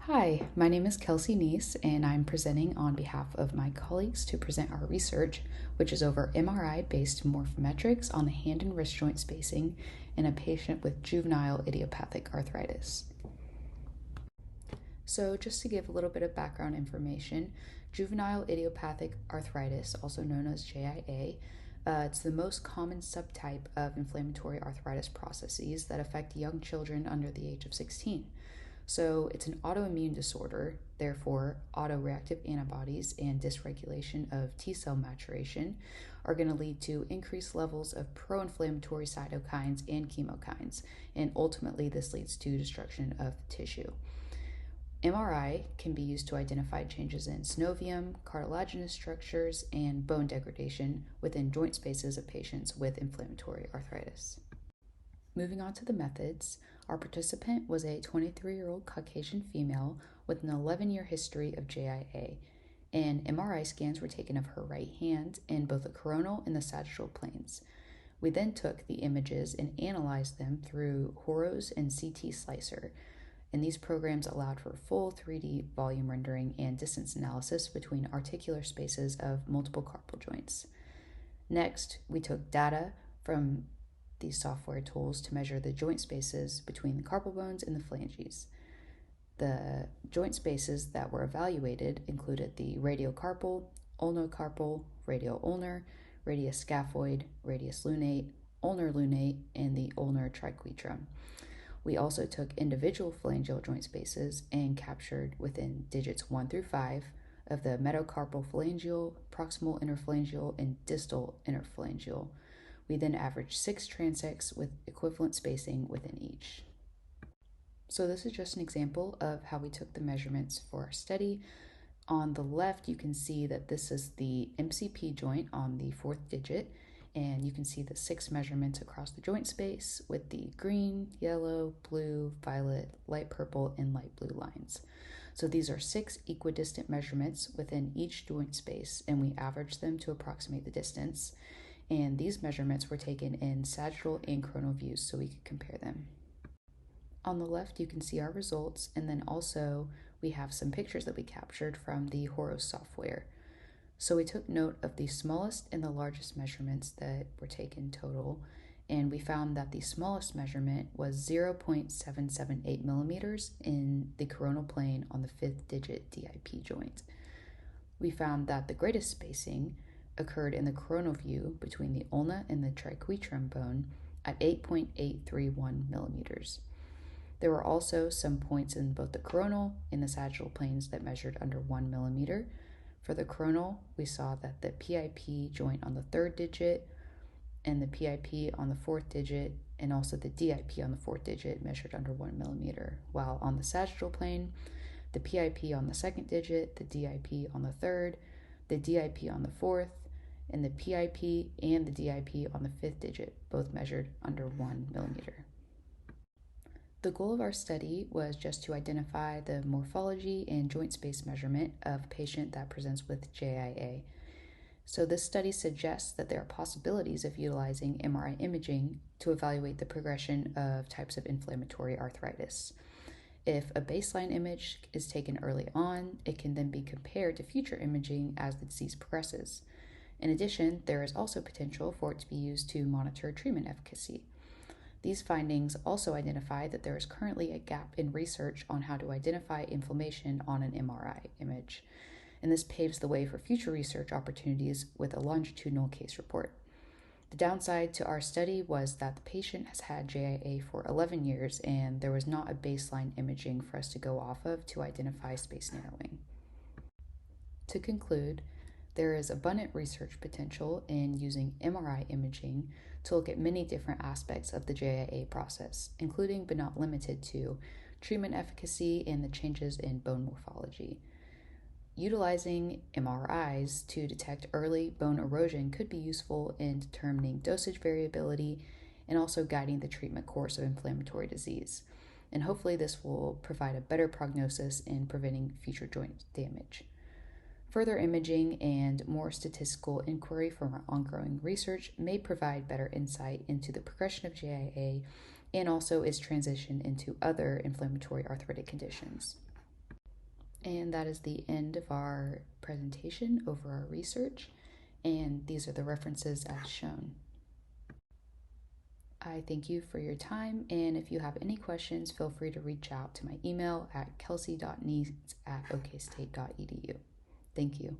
Hi, my name is Kelsey Nees, and I'm presenting on behalf of my colleagues to present our research, which is over MRI-based morphometrics on the hand and wrist joint spacing in a patient with juvenile idiopathic arthritis. So just to give a little bit of background information, juvenile idiopathic arthritis, also known as JIA, it's the most common subtype of inflammatory arthritis processes that affect young children under the age of 16. So it's an autoimmune disorder, therefore, autoreactive antibodies and dysregulation of T cell maturation are going to lead to increased levels of pro inflammatory cytokines and chemokines, and ultimately, this leads to destruction of tissue. MRI can be used to identify changes in synovium, cartilaginous structures, and bone degradation within joint spaces of patients with inflammatory arthritis. Moving on to the methods, our participant was a 23-year-old Caucasian female with an 11-year history of JIA, and MRI scans were taken of her right hand in both the coronal and the sagittal planes. We then took the images and analyzed them through Horos and CT Slicer, and these programs allowed for full 3D volume rendering and distance analysis between articular spaces of multiple carpal joints. Next, we took data from these software tools to measure the joint spaces between the carpal bones and the phalanges. The joint spaces that were evaluated included the radiocarpal, ulnocarpal, radial ulnar, radius scaphoid, radius lunate, ulnar lunate, and the ulnar triquetrum. We also took individual phalangeal joint spaces and captured within digits 1 through 5 of the metacarpal phalangeal, proximal interphalangeal, and distal interphalangeal. We then averaged 6 transects with equivalent spacing within each. So this is just an example of how we took the measurements for our study. On the left, you can see that this is the MCP joint on the 4th digit, and you can see the 6 measurements across the joint space with the green, yellow, blue, violet, light purple, and light blue lines. So these are 6 equidistant measurements within each joint space, and we averaged them to approximate the distance. And these measurements were taken in sagittal and coronal views so we could compare them. On the left, you can see our results, and then also we have some pictures that we captured from the Horos software. So we took note of the smallest and the largest measurements that were taken total, and we found that the smallest measurement was 0.778 millimeters in the coronal plane on the 5th digit DIP joint. We found that the greatest spacing occurred in the coronal view between the ulna and the triquetrum bone at 8.831 millimeters. There were also some points in both the coronal and the sagittal planes that measured under 1 millimeter. For the coronal, we saw that the PIP joint on the 3rd digit and the PIP on the 4th digit and also the DIP on the 4th digit measured under 1 millimeter, while on the sagittal plane, the PIP on the 2nd digit, the DIP on the 3rd, the DIP on the 4th, and the PIP and the DIP on the 5th digit, both measured under 1 millimeter. The goal of our study was just to identify the morphology and joint space measurement of a patient that presents with JIA. So this study suggests that there are possibilities of utilizing MRI imaging to evaluate the progression of types of inflammatory arthritis. If a baseline image is taken early on, it can then be compared to future imaging as the disease progresses. In addition, there is also potential for it to be used to monitor treatment efficacy. These findings also identify that there is currently a gap in research on how to identify inflammation on an MRI image, and this paves the way for future research opportunities with a longitudinal case report. The downside to our study was that the patient has had JIA for 11 years, and there was not a baseline imaging for us to go off of to identify space narrowing. To conclude, there is abundant research potential in using MRI imaging to look at many different aspects of the JIA process, including but not limited to treatment efficacy and the changes in bone morphology. Utilizing MRIs to detect early bone erosion could be useful in determining dosage variability and also guiding the treatment course of inflammatory disease. And hopefully this will provide a better prognosis in preventing future joint damage. Further imaging and more statistical inquiry from our ongoing research may provide better insight into the progression of JIA and also its transition into other inflammatory arthritic conditions. And that is the end of our presentation over our research, and these are the references as shown. I thank you for your time, and if you have any questions, feel free to reach out to my email at kelsey.nees@okstate.edu. Thank you.